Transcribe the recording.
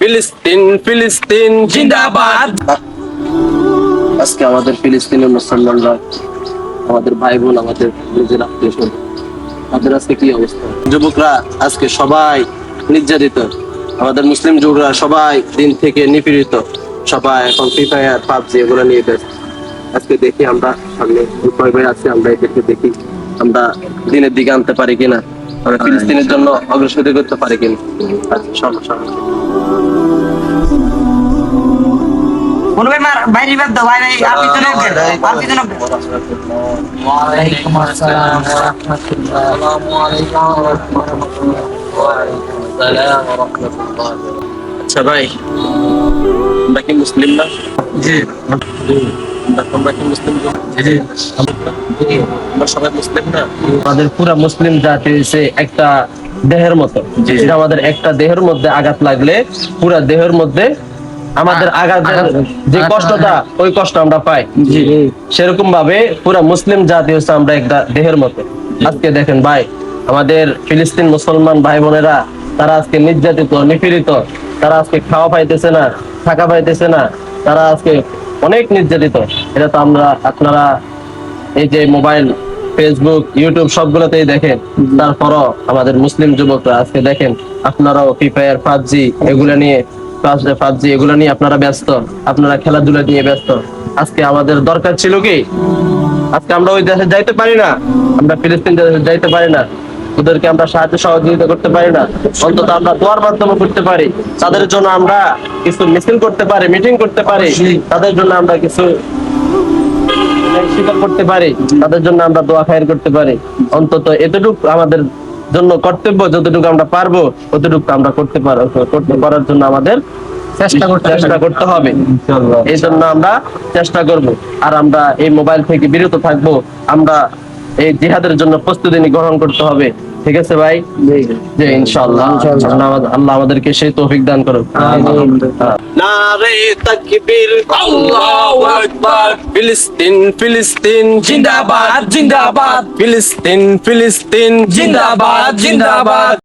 ফিলিস্তিন ফিলিস্তিন জিন্দাবাদ। আজকে আমাদের ফিলিস্তিনের মুসলমানরা, আমাদের ভাই বোন, আমাদের নিজের আত্মীয় স্বজন, তাদের আজকে কি অবস্থা? যুবকরা আজকে সবাই নির্যাতিত, আমাদের মুসলিম যুবকরা সবাই দিন থেকে নিপীড়িত, সবাই এখন ফ্রি ফায়ার পাবজি এগুলো নিয়ে ব্যস্ত। আজকে দেখি আমরা সামনে ভয় ভয় আছি, আমরা এদেরকে দেখি আমরা দিনের দিকে আনতে পারি কিনা, আমরা ফিলিস্তিনের জন্য অগ্রসর করতে পারি কিনা। সমস্যা কোন ভাই মার ভাই রিভাইভ দাও ভাই ভাই আপনি তো নক আপনি তো নক ওয়ালাইকুম আসসালাম ওয়া রাহমাতুল্লাহ। আসসালামু আলাইকুম ওয়া রাহমাতুল্লাহ। ওয়ালাইকুম আসসালাম ওয়া রাহমাতুল্লাহ। আচ্ছা ভাই, আমরা কি মুসলিম না? জি আমরা কি মুসলিম? জি আমরা সবাই মুসলিম না? আমাদের পুরা মুসলিম জাতি হচ্ছে একটা দেহের মতো। যেটা আমাদের একটা দেহের মধ্যে আঘাত লাগলে পুরা দেহের মধ্যে আমাদের আঘাত যে কষ্টটা, ওই কষ্ট আমরা পাই। সেরকম ভাবে পুরা মুসলিম জাতি হচ্ছে আমরা একটা দেহের মতো। আজকে দেখেন ভাই, আমাদের ফিলিস্তিন মুসলমান ভাই বোনেরা, তারা আজকে নির্যাতিত, নিপীড়িত, তারা আজকে খাওয়া পাইতেছে না, থাকা পাইতেছে না, তারা আজকে অনেক নির্যাতিত। এটা তো আপনারা এই যে মোবাইল, ফেসবুক, ইউটিউব সবগুলোতেই দেখেন। তারপরও আমাদের মুসলিম যুবকরা আজকে দেখেন, আপনারাও ফ্রি ফায়ার, পাবজি এগুলো নিয়ে আপনারা ব্যস্ত, আপনারা খেলাধুলা নিয়ে ব্যস্ত। আজকে আমাদের দরকার ছিল কি, আজকে আমরা ওই দেশে যাইতে পারি না, আমরা ফিলিস্তিন দেশে যাইতে পারি না, ওদেরকে আমরা সাহায্য সহযোগিতা করতে পারি না, অন্তত আমরা দোয়ার মাধ্যমে করতে পারি, তাদের জন্য আমরা কিছু মিছিল করতে পারি, মিটিং করতে পারি, তাদের জন্য আমরা কিছু স্বীকার করতে পারি, তাদের জন্য আমরা দোয়া খায়ের করতে পারি। অন্তত এতটুকু আমাদের জন্য কর্তব্য, যতটুকু আমরা পারবো ততটুকু আমরা করতে পারার জন্য আমাদের চেষ্টা করতে হবে। এই জন্য আমরা চেষ্টা করব, আর আমরা এই মোবাইল থেকে বিরত থাকবো। আমরা এই জিহাদের জন্য প্রস্তুতি গ্রহণ করতে হবে। ঠিক আছে ভাই? যে ইনশাআল্লাহ আল্লাহ আমাদেরকে সেই তৌফিক দান করুক। নারে তাকবীর, আল্লাহু আকবার। ফিলিস্তিন ফিলিস্তিন জিন্দাবাদ জিন্দাবাদ ফিলিস্তিন ফিলিস্তিন জিন্দাবাদ জিন্দাবাদ